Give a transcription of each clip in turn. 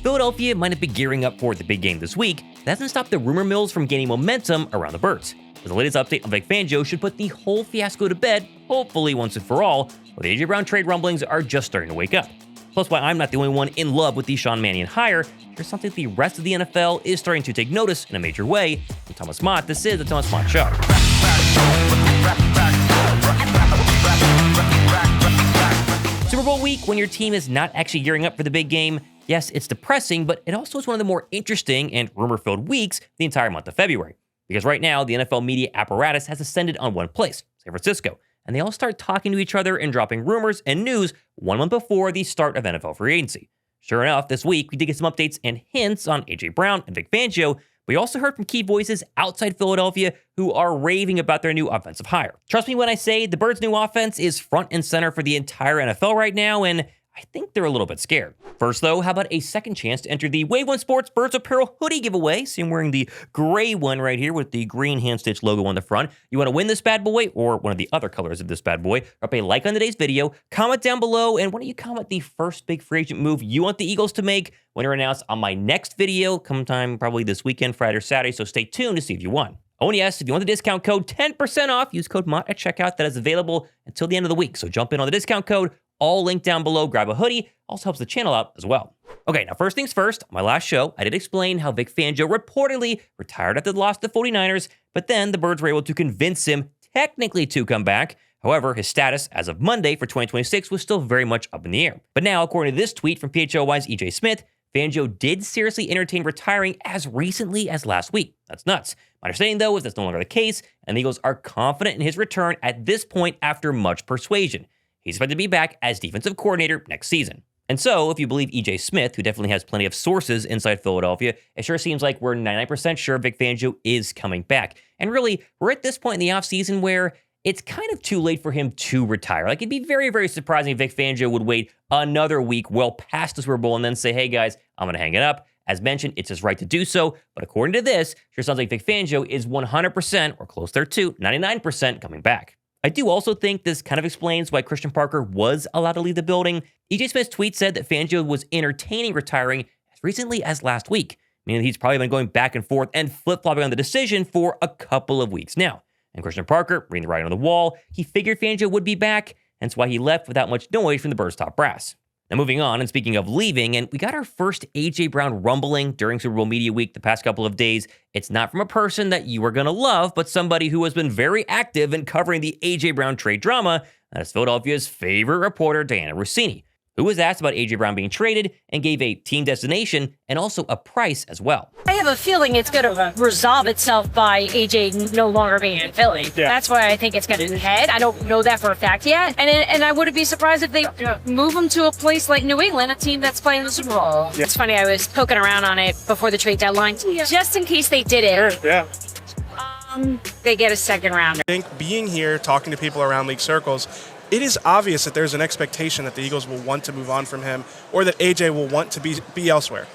Philadelphia might not be gearing up for the big game this week, that hasn't stopped the rumor mills from gaining momentum around the Birds. As the latest update on Vic Fangio should put the whole fiasco to bed, hopefully once and for all, while the A.J. Brown trade rumblings are just starting to wake up. Plus, why I'm not the only one in love with the Sean Mannion hire, there's something the rest of the NFL is starting to take notice in a major way. I'm Thomas Mott, this is the Thomas Mott Show. Super Bowl week, when your team is not actually gearing up for the big game, yes, it's depressing, but it also is one of the more interesting and rumor-filled weeks the entire month of February. Because right now, the NFL media apparatus has ascended on one place, San Francisco, and they all start talking to each other and dropping rumors and news 1 month before the start of NFL free agency. Sure enough, this week, we did get some updates and hints on A.J. Brown and Vic Fangio. We also heard from key voices outside Philadelphia who are raving about their new offensive hire. Trust me when I say the Birds' new offense is front and center for the entire NFL right now, and I think they're a little bit scared. First, though, how about a second chance to enter the Wave 1 Sports Birds Apparel Hoodie giveaway? See, I'm wearing the gray one right here with the green hand-stitched logo on the front. You want to win this bad boy, or one of the other colors of this bad boy, drop a like on today's video, comment down below, and why don't you comment the first big free agent move you want the Eagles to make when they're announced on my next video, sometime probably this weekend, Friday or Saturday, so stay tuned to see if you won. Oh, and yes, if you want the discount code 10% off, use code Mott at checkout. That is available until the end of the week, so jump in on the discount code. All linked down below. Grab a hoodie. Also helps the channel out as well. Okay, now first things first, on my last show, I did explain how Vic Fangio reportedly retired after the loss to the 49ers, but then the Birds were able to convince him technically to come back. However, his status as of Monday for 2026 was still very much up in the air. But now, according to this tweet from PHLY's EJ Smith, Fangio did seriously entertain retiring as recently as last week. That's nuts. My understanding, though, is that's no longer the case, and the Eagles are confident in his return at this point after much persuasion. He's expected to be back as defensive coordinator next season. And so, if you believe EJ Smith, who definitely has plenty of sources inside Philadelphia, it sure seems like we're 99% sure Vic Fangio is coming back. And really, we're at this point in the offseason where it's kind of too late for him to retire. Like, it'd be very, very surprising if Vic Fangio would wait another week well past the Super Bowl and then say, hey guys, I'm going to hang it up. As mentioned, it's his right to do so. But according to this, sure sounds like Vic Fangio is 100% or close there to 99% coming back. I do also think this kind of explains why Christian Parker was allowed to leave the building. EJ Smith's tweet said that Fangio was entertaining retiring as recently as last week, meaning he's probably been going back and forth and flip-flopping on the decision for a couple of weeks now. And Christian Parker, reading the writing on the wall, he figured Fangio would be back, hence why he left without much noise from the Birds' top brass. Now moving on, and speaking of leaving, and we got our first A.J. Brown rumbling during Super Bowl Media Week the past couple of days. It's not from a person that you are going to love, but somebody who has been very active in covering the A.J. Brown trade drama, and that's Philadelphia's favorite reporter, Diana Rossini, who was asked about A.J. Brown being traded and gave a team destination and also a price as well. I have a feeling it's going to resolve itself by A.J. no longer being in Philly. Yeah. That's why I think it's going to head. I don't know that for a fact yet. And I wouldn't be surprised if they move him to a place like New England, a team that's playing the Super Bowl. Yeah. It's funny, I was poking around on it before the trade deadline, just in case they did it. Yeah. They get a second rounder. I think being here, talking to people around league circles, it is obvious that there's an expectation that the Eagles will want to move on from him or that AJ will want to be elsewhere.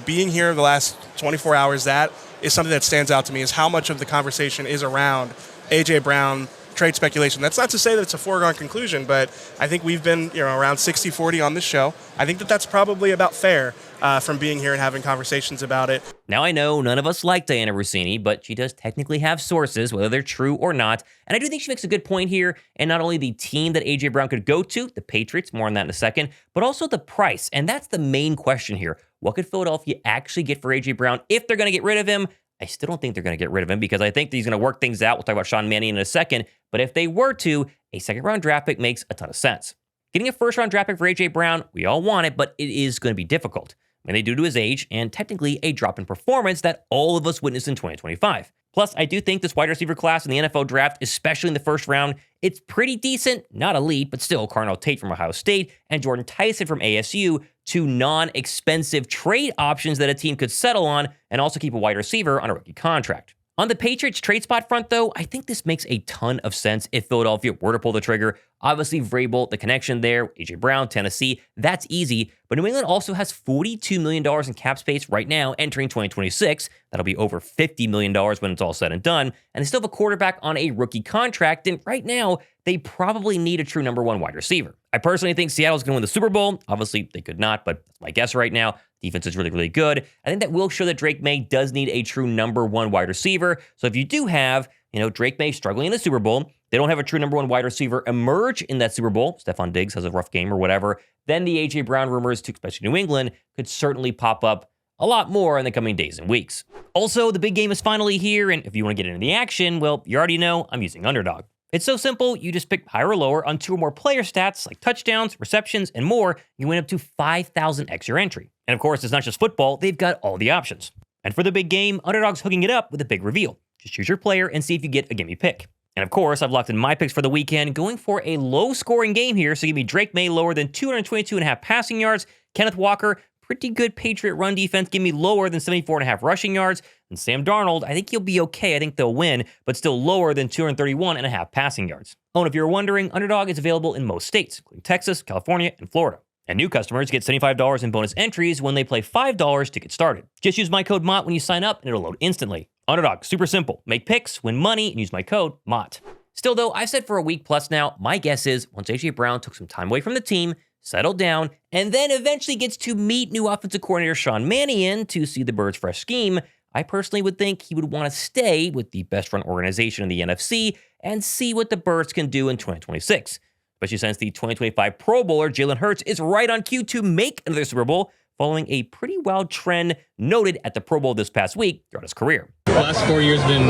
Being here the last 24 hours, that is something that stands out to me, is how much of the conversation is around AJ Brown trade speculation. That's not to say that it's a foregone conclusion, but I think we've been around 60-40 on this show. I think that that's probably about fair from being here and having conversations about it. Now, I know none of us like Diana Rossini, but she does technically have sources, whether they're true or not. And I do think she makes a good point here, and not only the team that A.J. Brown could go to, the Patriots, more on that in a second, but also the price. And that's the main question here. What could Philadelphia actually get for A.J. Brown if they're going to get rid of him? I still don't think they're going to get rid of him because I think that he's going to work things out. We'll talk about Sean Mannion in a second. But if they were to, a second-round draft pick makes a ton of sense. Getting a first-round draft pick for A.J. Brown, we all want it, but it is going to be difficult. And they due to his age and technically a drop in performance that all of us witnessed in 2025. Plus, I do think this wide receiver class in the NFL draft, especially in the first round, it's pretty decent, not elite, but still Carnell Tate from Ohio State and Jordan Tyson from ASU, two non-expensive trade options that a team could settle on and also keep a wide receiver on a rookie contract. On the Patriots trade spot front, though, I think this makes a ton of sense if Philadelphia were to pull the trigger. Obviously, Vrabel, the connection there, A.J. Brown, Tennessee, that's easy. But New England also has $42 million in cap space right now entering 2026. That'll be over $50 million when it's all said and done. And they still have a quarterback on a rookie contract. And right now, they probably need a true number one wide receiver. I personally think Seattle's going to win the Super Bowl. Obviously, they could not, but that's my guess right now. Defense is really, really good. I think that will show that Drake May does need a true number one wide receiver. So if you do have, Drake May struggling in the Super Bowl, they don't have a true number one wide receiver emerge in that Super Bowl, Stephon Diggs has a rough game or whatever, then the A.J. Brown rumors, to especially New England, could certainly pop up a lot more in the coming days and weeks. Also, the big game is finally here, and if you want to get into the action, well, you already know I'm using Underdog. It's so simple, you just pick higher or lower on 2 or more player stats like touchdowns, receptions, and more. You win up to 5,000x your entry. And of course, it's not just football, they've got all the options. And for the big game, Underdog's hooking it up with a big reveal. Just choose your player and see if you get a gimme pick. And of course, I've locked in my picks for the weekend, going for a low-scoring game here, so give me Drake May lower than 222.5 passing yards, Kenneth Walker, pretty good Patriot run defense, give me lower than 74.5 rushing yards, and Sam Darnold, I think he'll be okay, I think they'll win, but still lower than 231.5 passing yards. Oh, and if you're wondering, Underdog is available in most states, including Texas, California, and Florida. And new customers get $75 in bonus entries when they play $5 to get started. Just use my code Mott when you sign up, and it'll load instantly. Underdog, super simple. Make picks, win money, and use my code Mott. Still though, I've said for a week plus now, my guess is once A.J. Brown took some time away from the team, settled down, and then eventually gets to meet new offensive coordinator Sean Mannion to see the Birds' fresh scheme, I personally would think he would want to stay with the best-run organization in the NFC and see what the Birds can do in 2026. Especially since the 2025 Pro Bowler Jalen Hurts is right on cue to make another Super Bowl, following a pretty wild trend noted at the Pro Bowl this past week throughout his career. The last 4 years been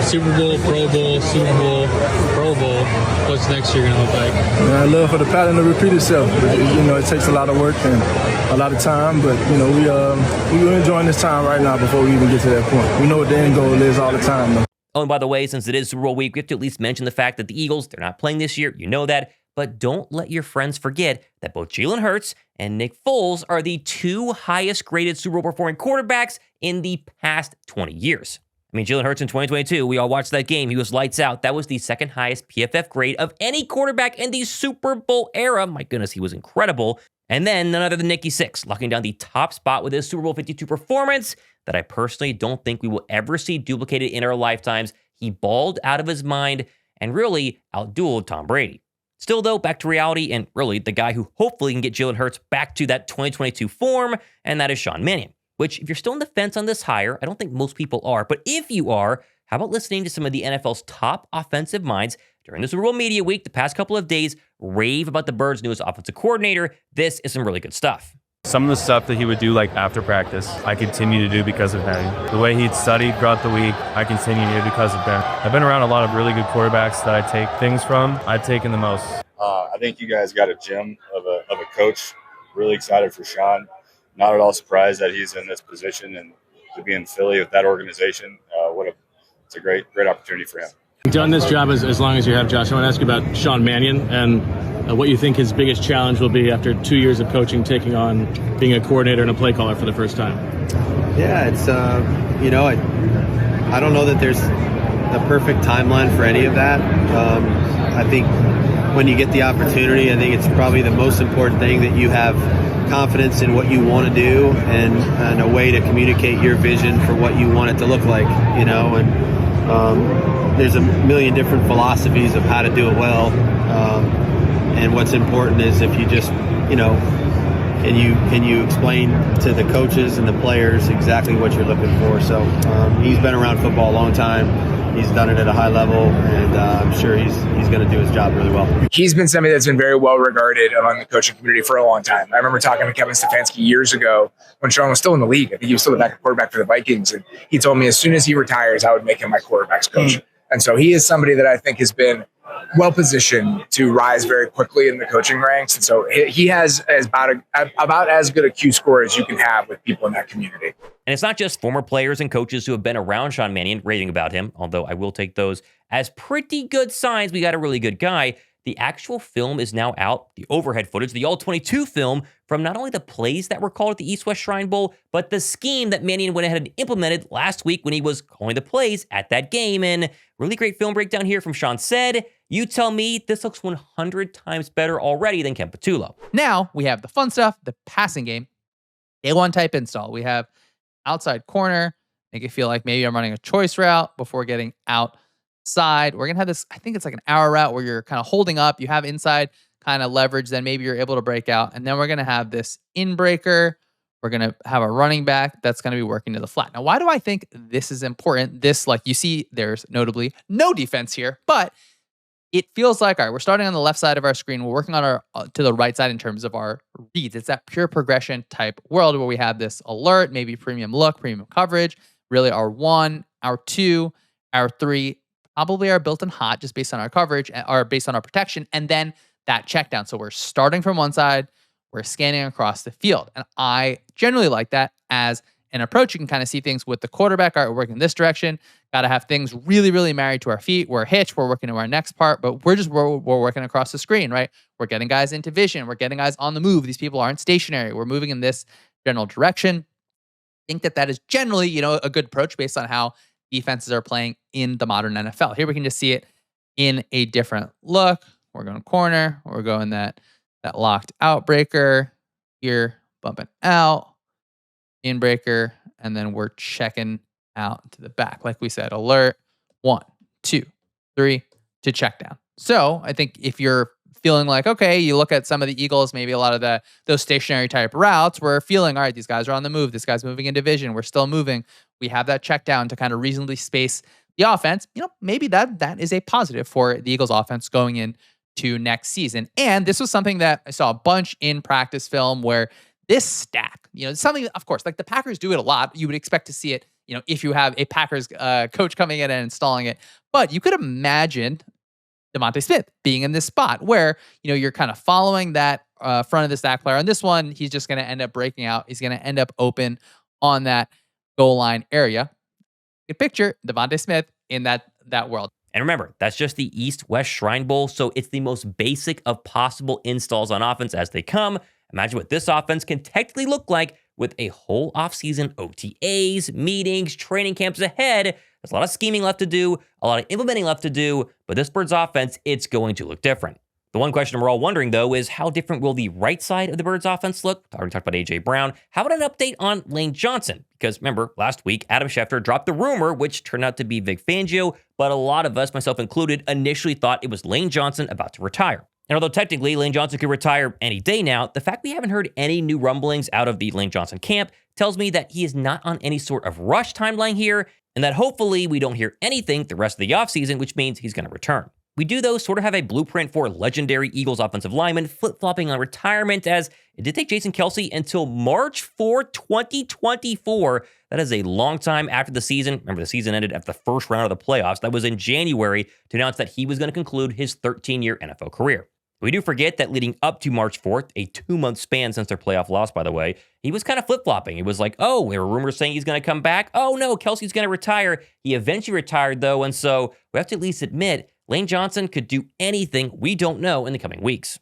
Super Bowl, Pro Bowl, Super Bowl, Pro Bowl. What's next year going to look like? I love for the pattern to repeat itself. It takes a lot of work and a lot of time, but we're enjoying this time right now before we even get to that point. We know what the end goal is all the time, though. Oh, and by the way, since it is Super Bowl week, we have to at least mention the fact that the Eagles, they're not playing this year. You know that. But don't let your friends forget that both Jalen Hurts and Nick Foles are the 2 highest graded Super Bowl performing quarterbacks in the past 20 years. I mean, Jalen Hurts in 2022, we all watched that game. He was lights out. That was the 2nd highest PFF grade of any quarterback in the Super Bowl era. My goodness, he was incredible. And then none other than Nicky Six, locking down the top spot with his Super Bowl 52 performance that I personally don't think we will ever see duplicated in our lifetimes. He balled out of his mind and really outdueled Tom Brady. Still, though, back to reality, and really the guy who hopefully can get Jalen Hurts back to that 2022 form, and that is Sean Mannion. Which, if you're still on the fence on this hire, I don't think most people are, but if you are, how about listening to some of the NFL's top offensive minds during the Super Bowl Media Week the past couple of days rave about the Birds' newest offensive coordinator? This is some really good stuff. Some of the stuff that he would do after practice, I continue to do because of him. The way he'd studied throughout the week, I continue to do because of him. I've been around a lot of really good quarterbacks that I take things from. I've taken the most. I think you guys got a gem of a coach. Really excited for Sean. Not at all surprised that he's in this position and to be in Philly with that organization. It's a great opportunity for him. You've done this job as long as you have, Josh. I want to ask you about Sean Mannion and what you think his biggest challenge will be after 2 years of coaching, taking on being a coordinator and a play caller for the first time. Yeah, it's I don't know that there's a perfect timeline for any of that. I think when you get the opportunity, I think it's probably the most important thing that you have confidence in what you want to do and a way to communicate your vision for what you want it to look like, and there's a million different philosophies of how to do it well. And what's important is if you just, can you explain to the coaches and the players exactly what you're looking for. So he's been around football a long time. He's done it at a high level, and I'm sure he's going to do his job really well. He's been somebody that's been very well regarded among the coaching community for a long time. I remember talking to Kevin Stefanski years ago when Sean was still in the league. I think he was still the backup quarterback for the Vikings, and he told me as soon as he retires, I would make him my quarterback's coach. And so he is somebody that I think has been well positioned to rise very quickly in the coaching ranks. And so he has about as good a Q score as you can have with people in that community. And it's not just former players and coaches who have been around Sean Mannion raving about him, although I will take those as pretty good signs we got a really good guy. The actual film is now out, the overhead footage, the All-22 film from not only the plays that were called at the East-West Shrine Bowl, but the scheme that Mannion went ahead and implemented last week when he was calling the plays at that game. And really great film breakdown here from Sean said, "You tell me this looks 100 times better already than Ken Patullo." Now we have the fun stuff, the passing game. Day one type install. We have outside corner, make it feel like maybe I'm running a choice route before getting outside. We're going to have this, I think it's like an hour route where you're kind of holding up. You have inside kind of leverage, then maybe you're able to break out. And then we're going to have this in breaker. We're going to have a running back that's going to be working to the flat. Now, why do I think this is important? This, like you see, there's notably no defense here, but it feels like, all right, we're starting on the left side of our screen. We're working on our to the right side in terms of our reads. It's that pure progression type world where we have this alert, maybe premium look, premium coverage, really our 1, our 2, our 3, probably our built-in hot just based on our coverage or based on our protection, and then that check down. So we're starting from one side, we're scanning across the field. And I generally like that as an approach. You can kind of see things with the quarterback. All right, we're working this direction. Got to have things really, really married to our feet. We're hitched. We're working to our next part, but we're working across the screen, right? We're getting guys into vision. We're getting guys on the move. These people aren't stationary. We're moving in this general direction. I think that is generally, a good approach based on how defenses are playing in the modern NFL. Here we can just see it in a different look. We're going corner. We're going that locked out breaker. Here, bumping out, in breaker, and then we're checking out to the back. Like we said, alert, 1, 2, 3 to check down. So I think if you're feeling like, okay, you look at some of the Eagles, maybe a lot of those stationary type routes, we're feeling, all right, these guys are on the move. This guy's moving in division. We're still moving. We have that check down to kind of reasonably space the offense. Maybe that is a positive for the Eagles offense going into next season. And this was something that I saw a bunch in practice film where this stack, something, of course, like the Packers do it a lot. You would expect to see it, if you have a Packers coach coming in and installing it. But you could imagine DeVonta Smith being in this spot where, you're kind of following that front of the stack player. On this one, he's just going to end up breaking out. He's going to end up open on that goal line area. You picture DeVonta Smith in that world. And remember, that's just the East-West Shrine Bowl, so it's the most basic of possible installs on offense as they come. Imagine what this offense can technically look like with a whole offseason OTAs, meetings, training camps ahead. There's a lot of scheming left to do, a lot of implementing left to do, but this Birds offense, it's going to look different. The one question we're all wondering, though, is how different will the right side of the Birds offense look? I already talked about A.J. Brown. How about an update on Lane Johnson? Because remember, last week, Adam Schefter dropped the rumor, which turned out to be Vic Fangio, but a lot of us, myself included, initially thought it was Lane Johnson about to retire. And although technically Lane Johnson could retire any day now, the fact we haven't heard any new rumblings out of the Lane Johnson camp tells me that he is not on any sort of rush timeline here, and that hopefully we don't hear anything the rest of the offseason, which means he's going to return. We do, though, sort of have a blueprint for legendary Eagles offensive lineman flip-flopping on retirement, as it did take Jason Kelce until March 4, 2024. That is a long time after the season. Remember, the season ended after the first round of the playoffs. That was in January to announce that he was going to conclude his 13-year NFL career. We do forget that leading up to March 4th, a 2-month span since their playoff loss, by the way, he was kind of flip-flopping. It was like, oh, there were rumors saying he's going to come back. Oh, no, Kelce's going to retire. He eventually retired, though, and so we have to at least admit Lane Johnson could do anything we don't know in the coming weeks.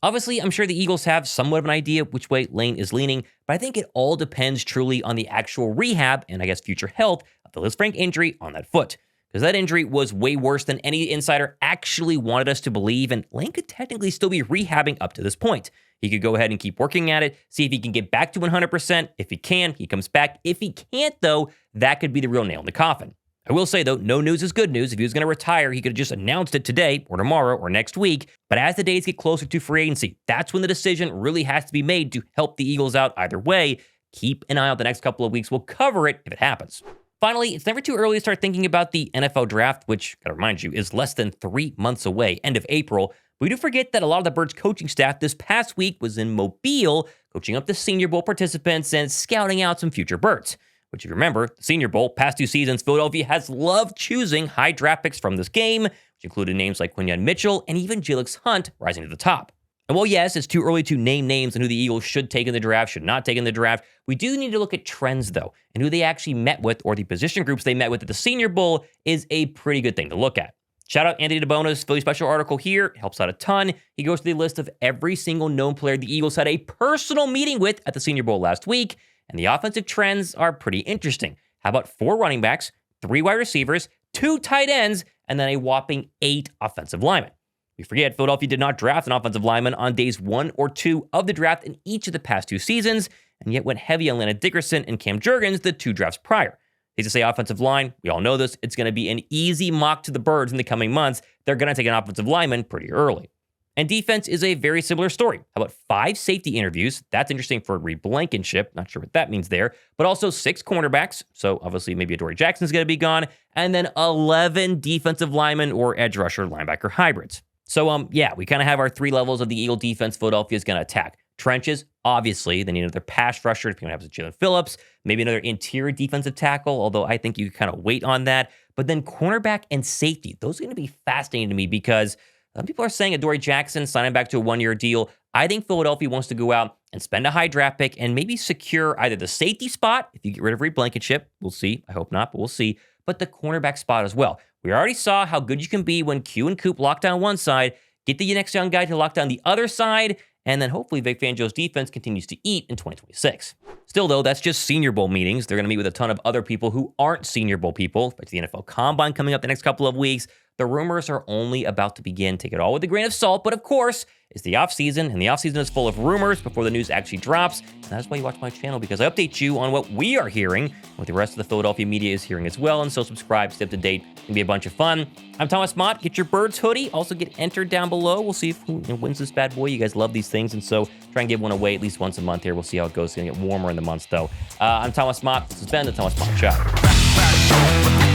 Obviously, I'm sure the Eagles have somewhat of an idea which way Lane is leaning, but I think it all depends truly on the actual rehab and, I guess, future health of the Lisfranc injury on that foot. Because that injury was way worse than any insider actually wanted us to believe, and Lane could technically still be rehabbing up to this point. He could go ahead and keep working at it, see if he can get back to 100%. If he can, he comes back. If he can't, though, that could be the real nail in the coffin. I will say, though, no news is good news. If he was going to retire, he could have just announced it today or tomorrow or next week. But as the days get closer to free agency, that's when the decision really has to be made to help the Eagles out either way. Keep an eye out the next couple of weeks. We'll cover it if it happens. Finally, it's never too early to start thinking about the NFL draft, which, gotta remind you, is less than 3 months away, end of April. But we do forget that a lot of the Birds coaching staff this past week was in Mobile, coaching up the Senior Bowl participants and scouting out some future Birds. Which, if you remember, the Senior Bowl, past 2 seasons, Philadelphia has loved choosing high draft picks from this game, which included names like Quinyon Mitchell and even Jalix Hunt rising to the top. And while, yes, it's too early to name names and who the Eagles should take in the draft, should not take in the draft, we do need to look at trends, though, and who they actually met with or the position groups they met with at the Senior Bowl is a pretty good thing to look at. Shout out Anthony DeBono's Philly Special article here. It helps out a ton. He goes through the list of every single known player the Eagles had a personal meeting with at the Senior Bowl last week, and the offensive trends are pretty interesting. How about 4 running backs, 3 wide receivers, 2 tight ends, and then a whopping 8 offensive linemen? We forget Philadelphia did not draft an offensive lineman on days 1 or 2 of the draft in each of the past 2 seasons, and yet went heavy on Landon Dickerson and Cam Jurgens the 2 drafts prior. They just say offensive line, we all know this, it's going to be an easy mock to the Birds in the coming months. They're going to take an offensive lineman pretty early. And defense is a very similar story. How about 5 safety interviews? That's interesting for Reed Blankenship. Not sure what that means there. But also 6 cornerbacks. So obviously maybe Adoree Jackson's going to be gone. And then 11 defensive linemen or edge rusher linebacker hybrids. So yeah, we kind of have our 3 levels of the Eagle defense Philadelphia is going to attack. Trenches, obviously. They need another pass rusher, depending on what happens with Jalen Phillips. Maybe another interior defensive tackle, although I think you kind of wait on that. But then cornerback and safety. Those are going to be fascinating to me because people are saying Adoree Jackson signing back to a 1-year deal. I think Philadelphia wants to go out and spend a high draft pick and maybe secure either the safety spot, if you get rid of Reed Blankenship. We'll see. I hope not, but we'll see. But the cornerback spot as well. We already saw how good you can be when Q and Coop lock down one side, get the next young guy to lock down the other side, and then hopefully Vic Fangio's defense continues to eat in 2026. Still, though, that's just Senior Bowl meetings. They're going to meet with a ton of other people who aren't Senior Bowl people. But the NFL Combine coming up the next couple of weeks. The rumors are only about to begin. Take it all with a grain of salt. But of course, it's the offseason, and the offseason is full of rumors before the news actually drops. And that's why you watch my channel, because I update you on what we are hearing, what the rest of the Philadelphia media is hearing as well. And so subscribe, stay up to date. It's going to be a bunch of fun. I'm Thomas Mott. Get your Birds hoodie. Also get entered down below. We'll see who wins this bad boy. You guys love these things, and so try and give one away at least once a month here. We'll see how it goes. It's going to get warmer in the months, though. I'm Thomas Mott. This has been the Thomas Mott Show.